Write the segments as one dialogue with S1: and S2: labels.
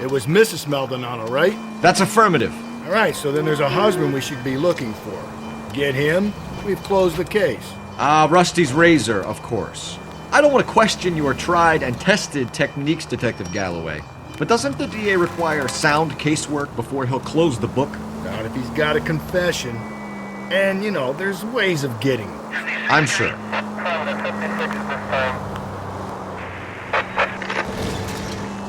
S1: It was Mrs. Maldonado, right?
S2: That's affirmative.
S1: All right, so then there's a husband we should be looking for. Get him, we've closed the case.
S2: Rusty's razor, of course. I don't want to question your tried and tested techniques, Detective Galloway. But doesn't the DA require sound casework before he'll close the book?
S1: Not if he's got a confession. And, there's ways of getting them.
S2: I'm sure.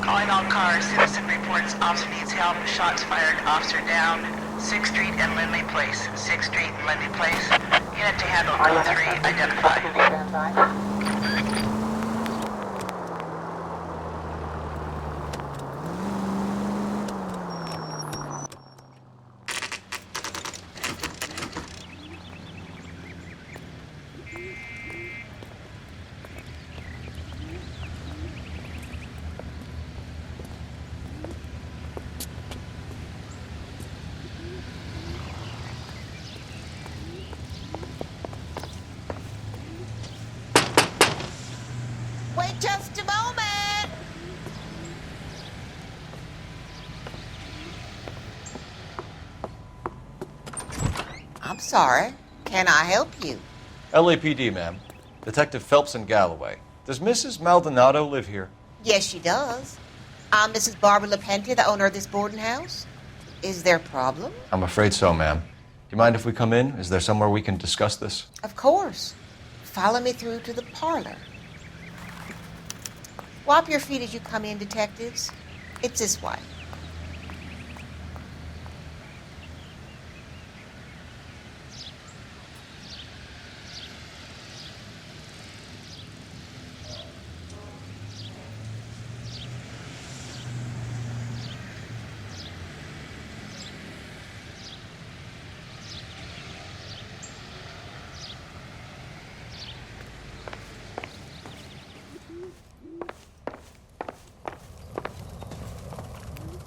S3: Calling all cars. Citizen reports officer needs help. Shots fired. Officer down. 6th Street and Lindley Place. 6th Street and Lindley Place. Unit to handle code 3. Identify.
S4: Wait just a moment! I'm sorry. Can I help you?
S5: LAPD, ma'am. Detective Phelps and Galloway. Does Mrs. Maldonado live here?
S4: Yes, she does. I'm Mrs. Barbara LaPentia, the owner of this boarding house. Is there a problem?
S5: I'm afraid so, ma'am. Do you mind if we come in? Is there somewhere we can discuss this?
S4: Of course. Follow me through to the parlor. Wipe your feet as you come in, detectives. It's this way.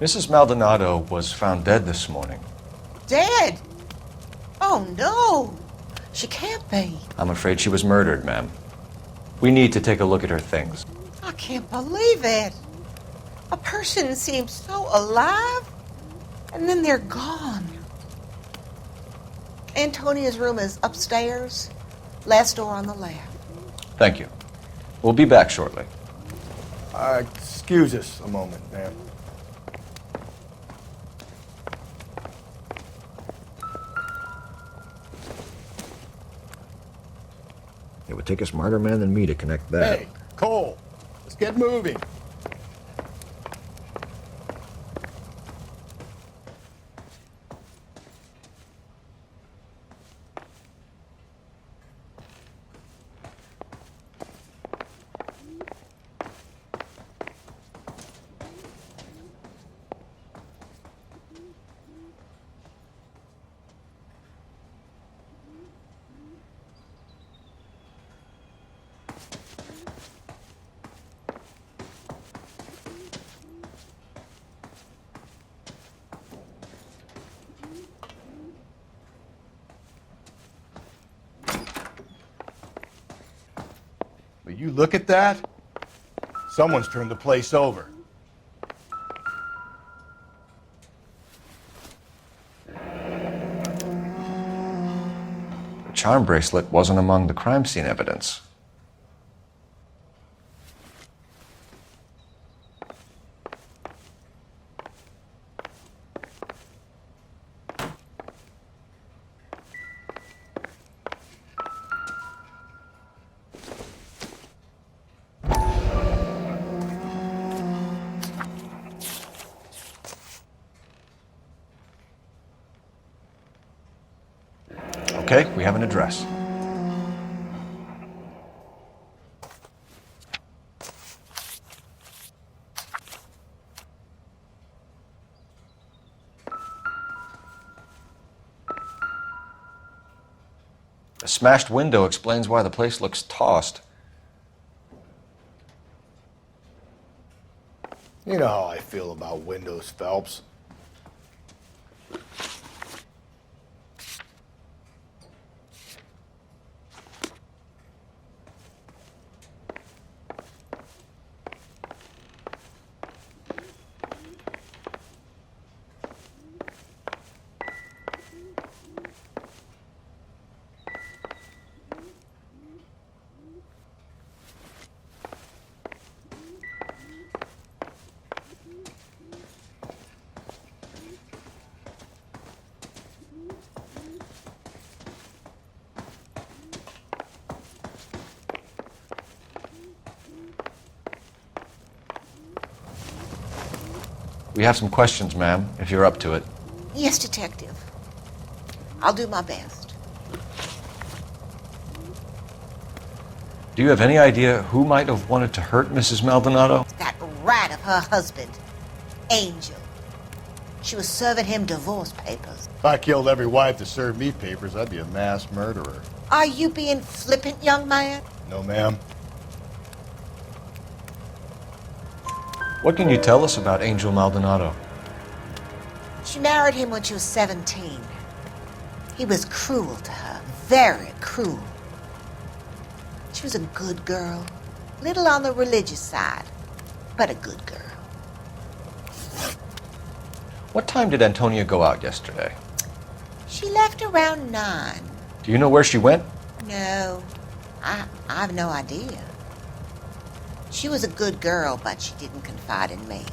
S5: Mrs. Maldonado was found dead this morning.
S4: Dead? Oh, no. She can't be.
S5: I'm afraid she was murdered, ma'am. We need to take a look at her things.
S4: I can't believe it. A person seems so alive, and then they're gone. Antonia's room is upstairs, last door on the left.
S5: Thank you. We'll be back shortly.
S1: Excuse us a moment, ma'am.
S2: It would take a smarter man than me to connect that.
S1: Hey, Cole, let's get moving. Will you look at that? Someone's turned the place over.
S5: The charm bracelet wasn't among the crime scene evidence. Okay, we have an address. A smashed window explains why the place looks tossed.
S1: You know how I feel about windows, Phelps.
S5: We have some questions, ma'am, if you're up to it.
S4: Yes, Detective. I'll do my best.
S5: Do you have any idea who might have wanted to hurt Mrs. Maldonado?
S4: That rat of her husband, Angel. She was serving him divorce papers.
S1: If I killed every wife to serve me papers, I'd be a mass murderer.
S4: Are you being flippant, young man?
S1: No, ma'am.
S5: What can you tell us about Angel Maldonado?
S4: She married him when she was 17. He was cruel to her, very cruel. She was a good girl, little on the religious side, but a good girl.
S5: What time did Antonia go out yesterday?
S4: She left around 9.
S5: Do you know where she went?
S4: No, I have no idea. She was a good girl, but she didn't confide in me.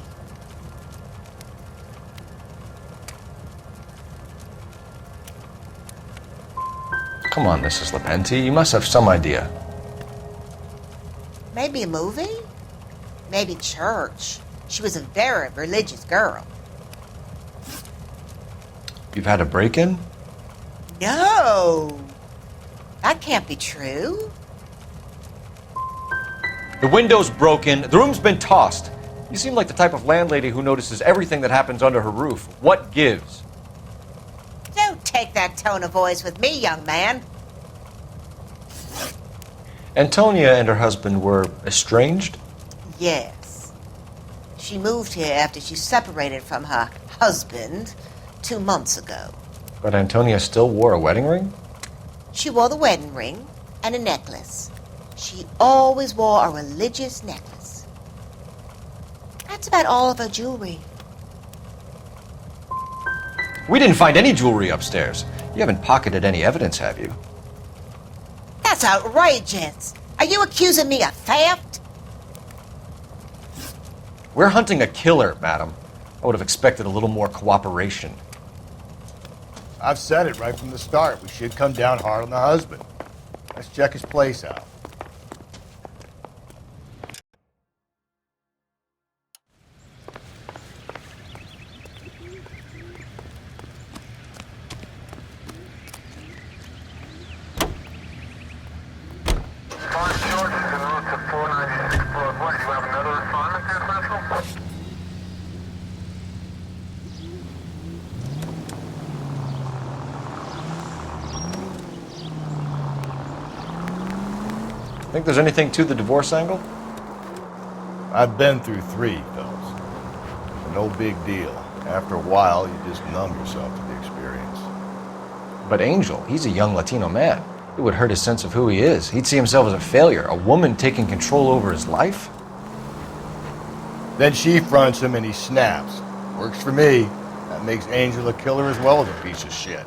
S5: Come on, Mrs. Lepenti, you must have some idea.
S4: Maybe a movie? Maybe church. She was a very religious girl.
S5: You've had a break-in?
S4: No, that can't be true.
S5: The window's broken, the room's been tossed. You seem like the type of landlady who notices everything that happens under her roof. What gives?
S4: Don't take that tone of voice with me, young man.
S5: Antonia and her husband were estranged?
S4: Yes. She moved here after she separated from her husband 2 months ago.
S5: But Antonia still wore a wedding ring?
S4: She wore the wedding ring and a necklace. She always wore a religious necklace. That's about all of her jewelry.
S5: We didn't find any jewelry upstairs. You haven't pocketed any evidence, have you?
S4: That's outrageous. Are you accusing me of theft?
S5: We're hunting a killer, madam. I would have expected a little more cooperation.
S1: I've said it right from the start. We should come down hard on the husband. Let's check his place out.
S5: Think there's anything to the divorce angle?
S1: I've been through 3, fellas. No big deal. After a while, you just numb yourself to the experience.
S5: But Angel, he's a young Latino man. It would hurt his sense of who he is. He'd see himself as a failure, a woman taking control over his life.
S1: Then she fronts him and he snaps. Works for me. That makes Angel a killer as well as a piece of shit.